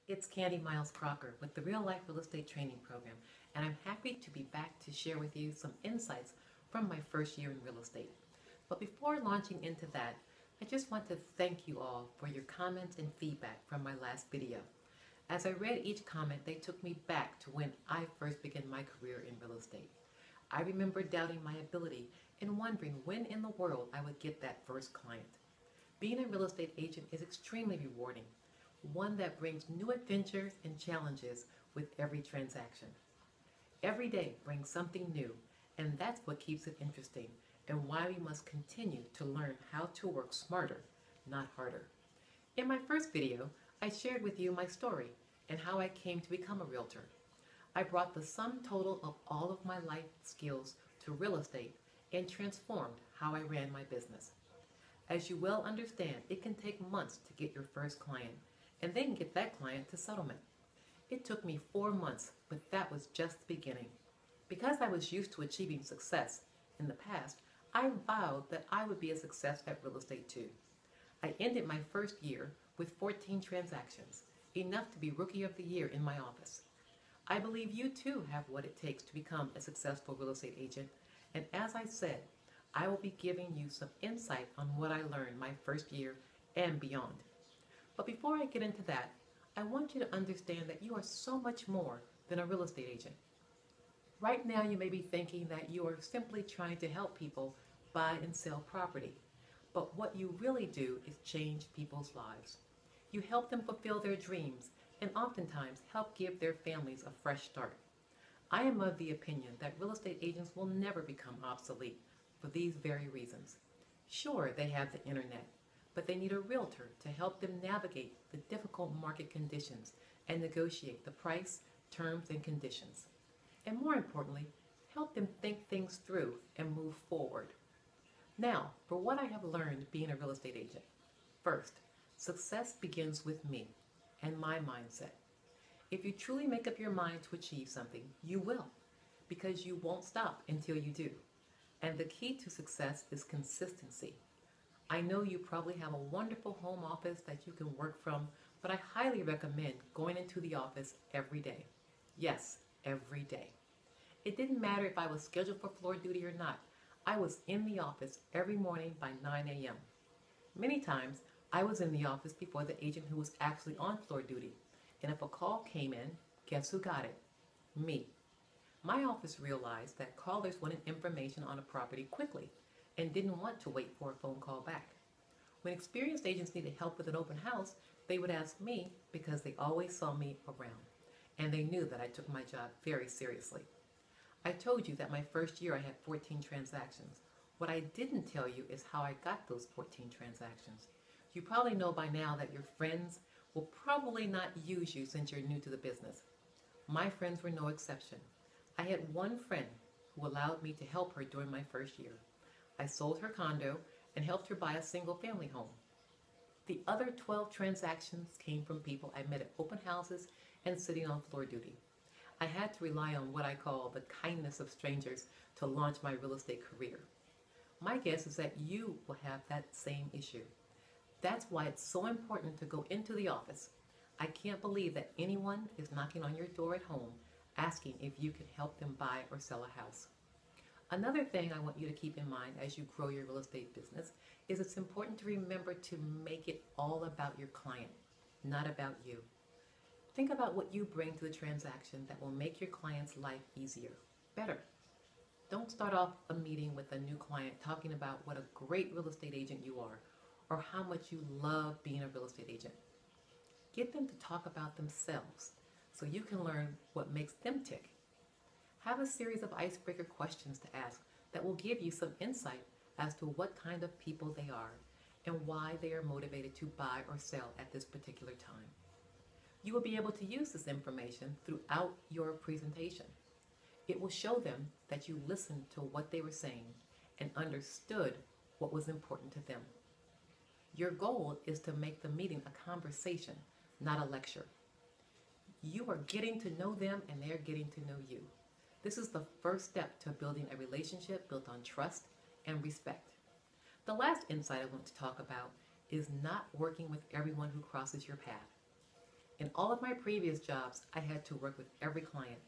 It's Candy Miles-Crocker with the Real Life Real Estate Training Program, and I'm happy to be back to share with you some insights from my first year in real estate. But before launching into that, I just want to thank you all for your comments and feedback from my last video. As I read each comment, they took me back to when I first began my career in real estate. I remember doubting my ability and wondering when in the world I would get that first client. Being a real estate agent is extremely rewarding, one that brings new adventures and challenges with every transaction. Every day brings something new, and that's what keeps it interesting and why we must continue to learn how to work smarter, not harder. In my first video, I shared with you my story and how I came to become a realtor. I brought the sum total of all of my life skills to real estate and transformed how I ran my business. As you well understand, it can take months to get your first client and then get that client to settlement. It took me 4 months, but that was just the beginning. Because I was used to achieving success in the past, I vowed that I would be a success at real estate too. I ended my first year with 14 transactions, enough to be Rookie of the Year in my office. I believe you too have what it takes to become a successful real estate agent, and as I said, I will be giving you some insight on what I learned my first year and beyond. But before I get into that, I want you to understand that you are so much more than a real estate agent. Right now you may be thinking that you are simply trying to help people buy and sell property. But what you really do is change people's lives. You help them fulfill their dreams and oftentimes help give their families a fresh start. I am of the opinion that real estate agents will never become obsolete for these very reasons. Sure, they have the internet, but they need a realtor to help them navigate the difficult market conditions and negotiate the price, terms, and conditions. And more importantly, help them think things through and move forward. Now, for what I have learned being a real estate agent. First, success begins with me and my mindset. If you truly make up your mind to achieve something, you will, because you won't stop until you do. And the key to success is consistency. I know you probably have a wonderful home office that you can work from, but I highly recommend going into the office every day. Yes, every day. It didn't matter if I was scheduled for floor duty or not. I was in the office every morning by 9 a.m. Many times, I was in the office before the agent who was actually on floor duty. And if a call came in, guess who got it? Me. My office realized that callers wanted information on a property quickly and didn't want to wait for a phone call back. When experienced agents needed help with an open house, they would ask me because they always saw me around, and they knew that I took my job very seriously. I told you that my first year I had 14 transactions. What I didn't tell you is how I got those 14 transactions. You probably know by now that your friends will probably not use you since you're new to the business. My friends were no exception. I had one friend who allowed me to help her during my first year. I sold her condo and helped her buy a single-family home. The other 12 transactions came from people I met at open houses and sitting on floor duty. I had to rely on what I call the kindness of strangers to launch my real estate career. My guess is that you will have that same issue. That's why it's so important to go into the office. I can't believe that anyone is knocking on your door at home asking if you can help them buy or sell a house. Another thing I want you to keep in mind as you grow your real estate business is it's important to remember to make it all about your client, not about you. Think about what you bring to the transaction that will make your client's life easier, better. Don't start off a meeting with a new client talking about what a great real estate agent you are or how much you love being a real estate agent. Get them to talk about themselves so you can learn what makes them tick. Have a series of icebreaker questions to ask that will give you some insight as to what kind of people they are and why they are motivated to buy or sell at this particular time. You will be able to use this information throughout your presentation. It will show them that you listened to what they were saying and understood what was important to them. Your goal is to make the meeting a conversation, not a lecture. You are getting to know them and they're getting to know you. This is the first step to building a relationship built on trust and respect. The last insight I want to talk about is not working with everyone who crosses your path. In all of my previous jobs, I had to work with every client.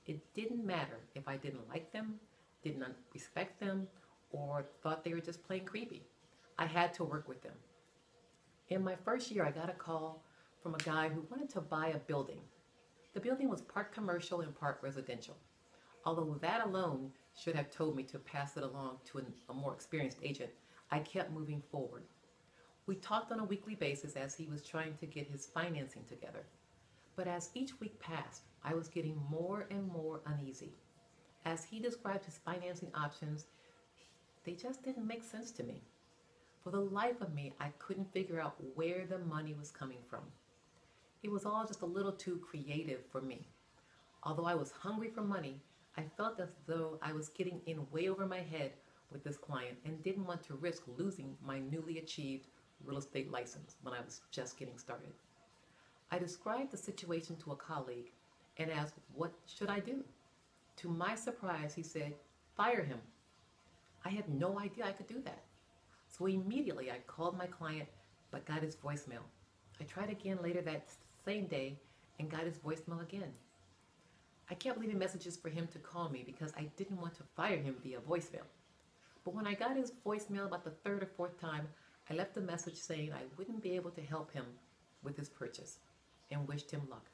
It didn't matter if I didn't like them, didn't respect them, or thought they were just plain creepy. I had to work with them. In my first year, I got a call from a guy who wanted to buy a building. The building was part commercial and part residential. Although that alone should have told me to pass it along to a more experienced agent, I kept moving forward. We talked on a weekly basis as he was trying to get his financing together. But as each week passed, I was getting more and more uneasy. As he described his financing options, they just didn't make sense to me. For the life of me, I couldn't figure out where the money was coming from. It was all just a little too creative for me. Although I was hungry for money, I felt as though I was getting in way over my head with this client and didn't want to risk losing my newly achieved real estate license when I was just getting started. I described the situation to a colleague and asked, what should I do? To my surprise, he said, fire him. I had no idea I could do that. So immediately I called my client but got his voicemail. I tried again later that same day and got his voicemail again. I kept leaving messages for him to call me because I didn't want to fire him via voicemail. But when I got his voicemail about the third or fourth time, I left a message saying I wouldn't be able to help him with his purchase and wished him luck.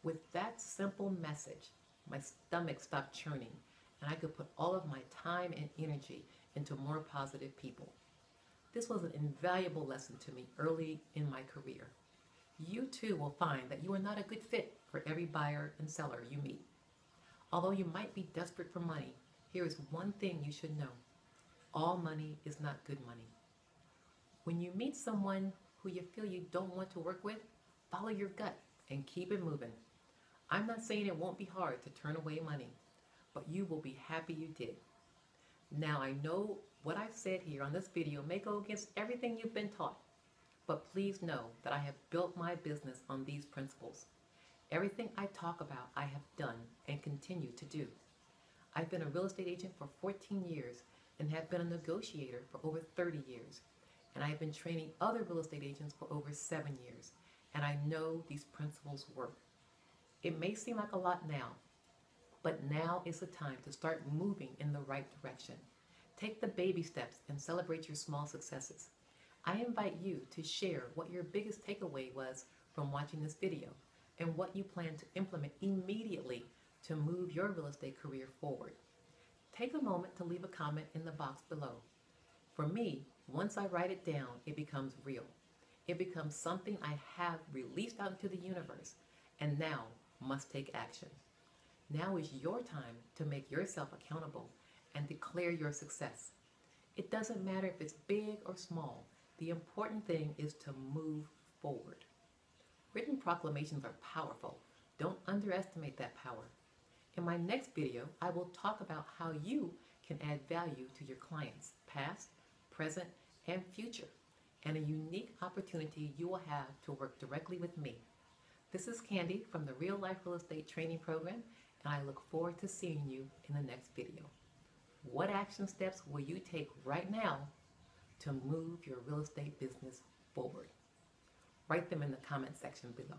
With that simple message, my stomach stopped churning and I could put all of my time and energy into more positive people. This was an invaluable lesson to me early in my career. You too will find that you are not a good fit for every buyer and seller you meet. Although you might be desperate for money, here is one thing you should know. All money is not good money. When you meet someone who you feel you don't want to work with, follow your gut and keep it moving. I'm not saying it won't be hard to turn away money, but you will be happy you did. Now I know what I've said here on this video may go against everything you've been taught, but please know that I have built my business on these principles. Everything I talk about I have done and continue to do. I've been a real estate agent for 14 years and have been a negotiator for over 30 years. And I have been training other real estate agents for over 7 years. And I know these principles work. It may seem like a lot now, but now is the time to start moving in the right direction. Take the baby steps and celebrate your small successes. I invite you to share what your biggest takeaway was from watching this video and what you plan to implement immediately to move your real estate career forward. Take a moment to leave a comment in the box below. For me, once I write it down, it becomes real. It becomes something I have released out into the universe and now must take action. Now is your time to make yourself accountable and declare your success. It doesn't matter if it's big or small. The important thing is to move forward. Written proclamations are powerful. Don't underestimate that power. In my next video, I will talk about how you can add value to your clients, past, present, and future, and a unique opportunity you will have to work directly with me. This is Candy from the Real Life Real Estate Training Program, and I look forward to seeing you in the next video. What action steps will you take right now to move your real estate business forward? Write them in the comment section below.